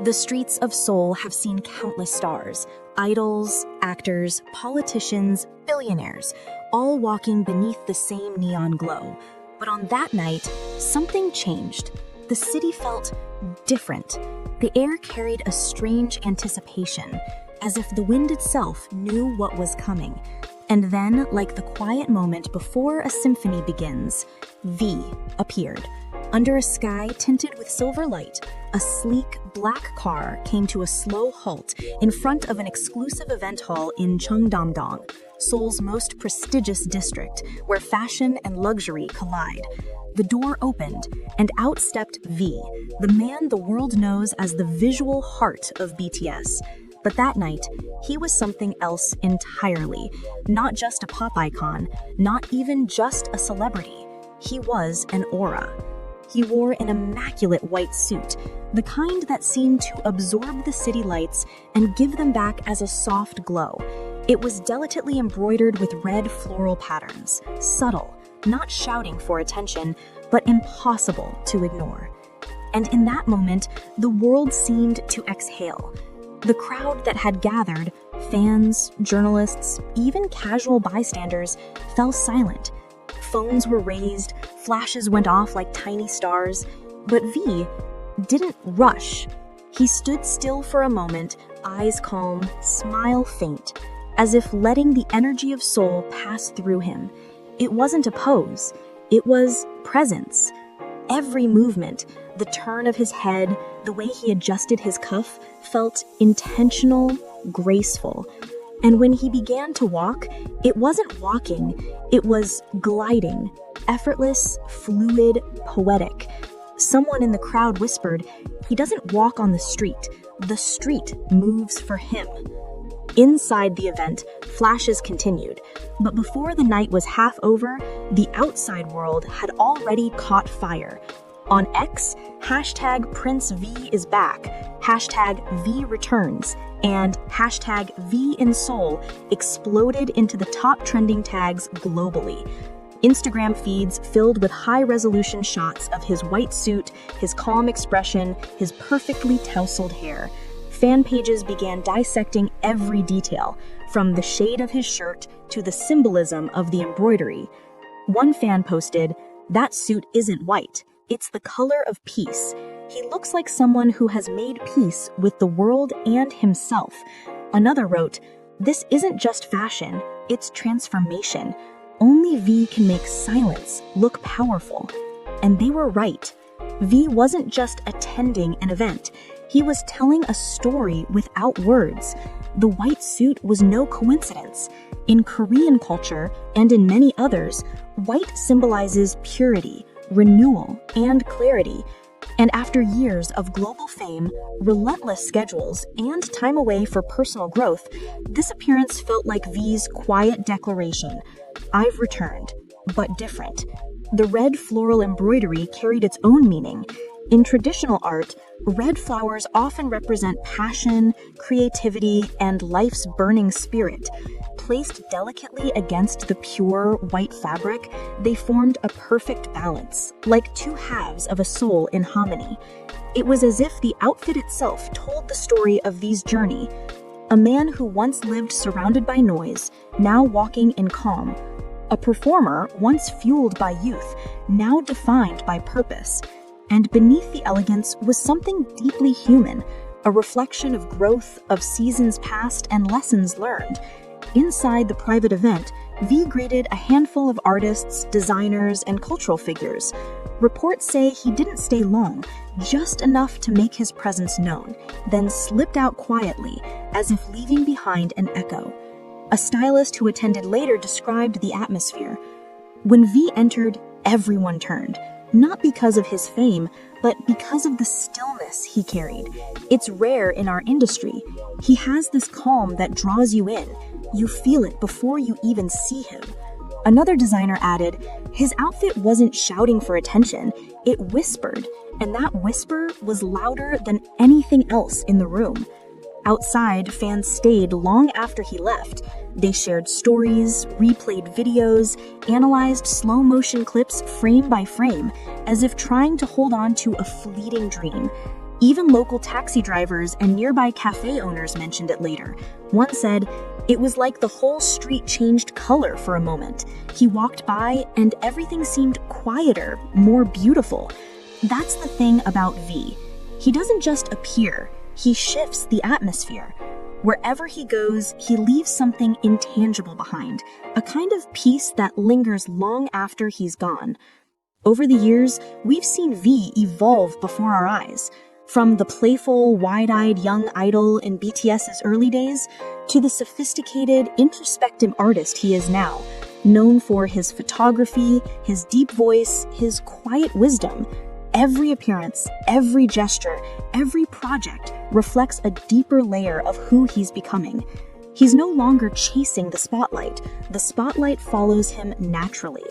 The streets of Seoul have seen countless stars, idols, actors, politicians, billionaires, all walking beneath the same neon glow. But on that night, something changed. The city felt different. The air carried a strange anticipation, as if the wind itself knew what was coming. And then, like the quiet moment before a symphony begins, V appeared. Under a sky tinted with silver light, a sleek, black car came to a slow halt in front of an exclusive event hall in Cheongdam-dong, Seoul's most prestigious district, where fashion and luxury collide. The door opened, and out stepped V, the man the world knows as the visual heart of BTS. But that night, he was something else entirely. Not just a pop icon, not even just a celebrity. He was an aura. He wore an immaculate white suit, the kind that seemed to absorb the city lights and give them back as a soft glow. It was delicately embroidered with red floral patterns, subtle, not shouting for attention, but impossible to ignore. And in that moment, the world seemed to exhale. The crowd that had gathered, fans, journalists, even casual bystanders, fell silent. Phones were raised, flashes went off like tiny stars, but V didn't rush. He stood still for a moment, eyes calm, smile faint, as if letting the energy of Seoul pass through him. It wasn't a pose, it was presence. Every movement, the turn of his head, the way he adjusted his cuff, felt intentional, graceful. And when he began to walk, it wasn't walking, it was gliding, effortless, fluid, poetic. Someone in the crowd whispered, "He doesn't walk on the street moves for him." Inside the event, flashes continued, but before the night was half over, the outside world had already caught fire. On X, hashtag Prince V is back, hashtag V returns, and hashtag V in Seoul exploded into the top trending tags globally. Instagram feeds filled with high-resolution shots of his white suit, his calm expression, his perfectly tousled hair. Fan pages began dissecting every detail, from the shade of his shirt to the symbolism of the embroidery. One fan posted, "That suit isn't white. It's the color of peace. He looks like someone who has made peace with the world and himself." Another wrote, "This isn't just fashion, it's transformation. Only V can make silence look powerful." And they were right. V wasn't just attending an event. He was telling a story without words. The white suit was no coincidence. In Korean culture, and in many others, white symbolizes purity, renewal, and clarity. And after years of global fame, relentless schedules, and time away for personal growth, this appearance felt like V's quiet declaration: "I've returned, but different." The red floral embroidery carried its own meaning. In traditional art, red flowers often represent passion, creativity, and life's burning spirit. Placed delicately against the pure white fabric, they formed a perfect balance, like two halves of a soul in harmony. It was as if the outfit itself told the story of V's journey. A man who once lived surrounded by noise, now walking in calm. A performer once fueled by youth, now defined by purpose. And beneath the elegance was something deeply human, a reflection of growth, of seasons past, and lessons learned. Inside the private event, V greeted a handful of artists, designers, and cultural figures. Reports say he didn't stay long, just enough to make his presence known, then slipped out quietly, as if leaving behind an echo. A stylist who attended later described the atmosphere. When V entered, everyone turned. Not because of his fame, but because of the stillness he carried. It's rare in our industry. He has this calm that draws you in. You feel it before you even see him. Another designer added, "His outfit wasn't shouting for attention, it whispered, and that whisper was louder than anything else in the room." Outside, fans stayed long after he left. They shared stories, replayed videos, analyzed slow-motion clips frame by frame, as if trying to hold on to a fleeting dream. Even local taxi drivers and nearby cafe owners mentioned it later. One said, "It was like the whole street changed color for a moment. He walked by and everything seemed quieter, more beautiful." That's the thing about V. He doesn't just appear, he shifts the atmosphere. Wherever he goes, he leaves something intangible behind, a kind of peace that lingers long after he's gone. Over the years, we've seen V evolve before our eyes. From the playful, wide-eyed young idol in BTS's early days to the sophisticated, introspective artist he is now, known for his photography, his deep voice, his quiet wisdom. Every appearance, every gesture, every project reflects a deeper layer of who he's becoming. He's no longer chasing the spotlight follows him naturally.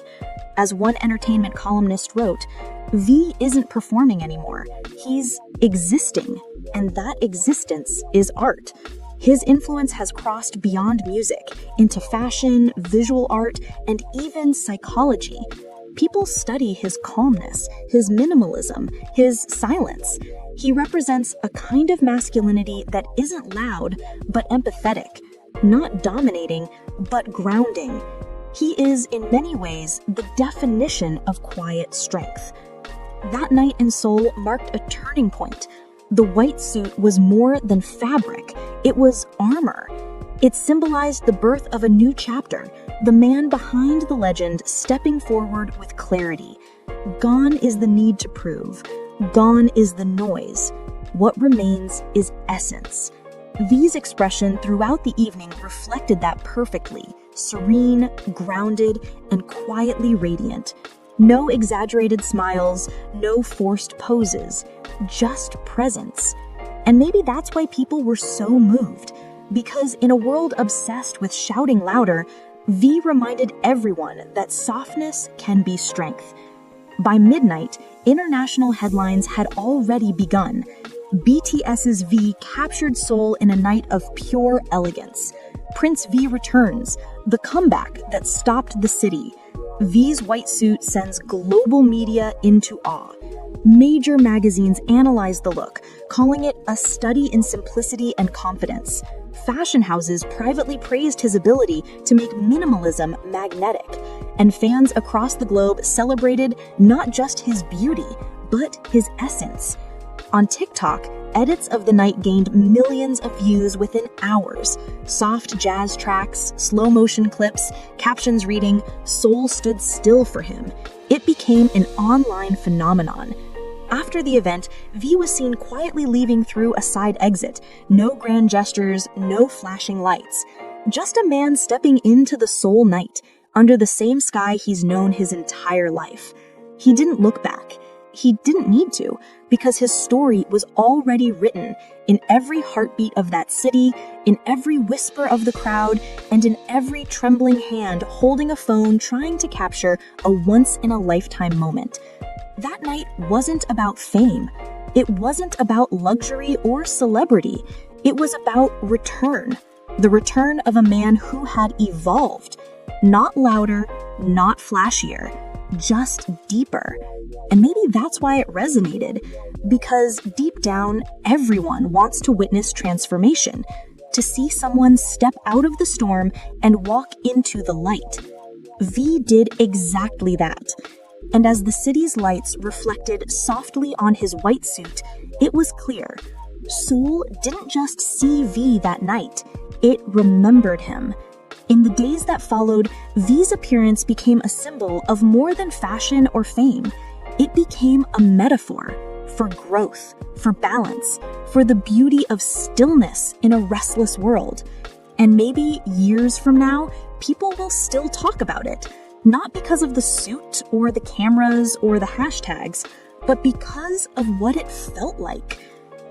As one entertainment columnist wrote, V isn't performing anymore, he's existing, and that existence is art. His influence has crossed beyond music, into fashion, visual art, and even psychology. People study his calmness, his minimalism, his silence. He represents a kind of masculinity that isn't loud, but empathetic, not dominating, but grounding. He is, in many ways, the definition of quiet strength. That night in Seoul marked a turning point. The white suit was more than fabric, it was armor. It symbolized the birth of a new chapter, the man behind the legend stepping forward with clarity. Gone is the need to prove. Gone is the noise. What remains is essence. V's expression throughout the evening reflected that perfectly, serene, grounded, and quietly radiant. No exaggerated smiles, no forced poses, just presence. And maybe that's why people were so moved. Because in a world obsessed with shouting louder, V reminded everyone that softness can be strength. By midnight, international headlines had already begun. BTS's V captured Seoul in a night of pure elegance. Prince V returns, the comeback that stopped the city. V's white suit sends global media into awe. Major magazines analyze the look, calling it a study in simplicity and confidence. Fashion houses privately praised his ability to make minimalism magnetic, and fans across the globe celebrated not just his beauty, but his essence. On TikTok, edits of the night gained millions of views within hours. Soft jazz tracks, slow motion clips, captions reading, "Seoul stood still for him." It became an online phenomenon. After the event, V was seen quietly leaving through a side exit. No grand gestures, no flashing lights. Just a man stepping into the Seoul night, under the same sky he's known his entire life. He didn't look back. He didn't need to, because his story was already written in every heartbeat of that city, in every whisper of the crowd, and in every trembling hand holding a phone trying to capture a once-in-a-lifetime moment. That night wasn't about fame. It wasn't about luxury or celebrity. It was about return. The return of a man who had evolved. Not louder, not flashier, just deeper. And maybe that's why it resonated. Because deep down, everyone wants to witness transformation. To see someone step out of the storm and walk into the light. V did exactly that. And as the city's lights reflected softly on his white suit, it was clear. Seoul didn't just see V that night, it remembered him. In the days that followed, V's appearance became a symbol of more than fashion or fame. It became a metaphor for growth, for balance, for the beauty of stillness in a restless world. And maybe years from now, people will still talk about it. Not because of the suit or the cameras or the hashtags, but because of what it felt like.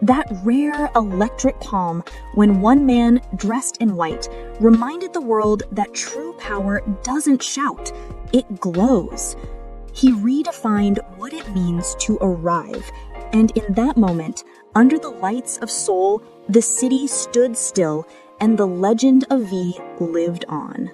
That rare electric calm when one man dressed in white reminded the world that true power doesn't shout, it glows. He redefined what it means to arrive, and in that moment, under the lights of Seoul, the city stood still and the legend of V lived on.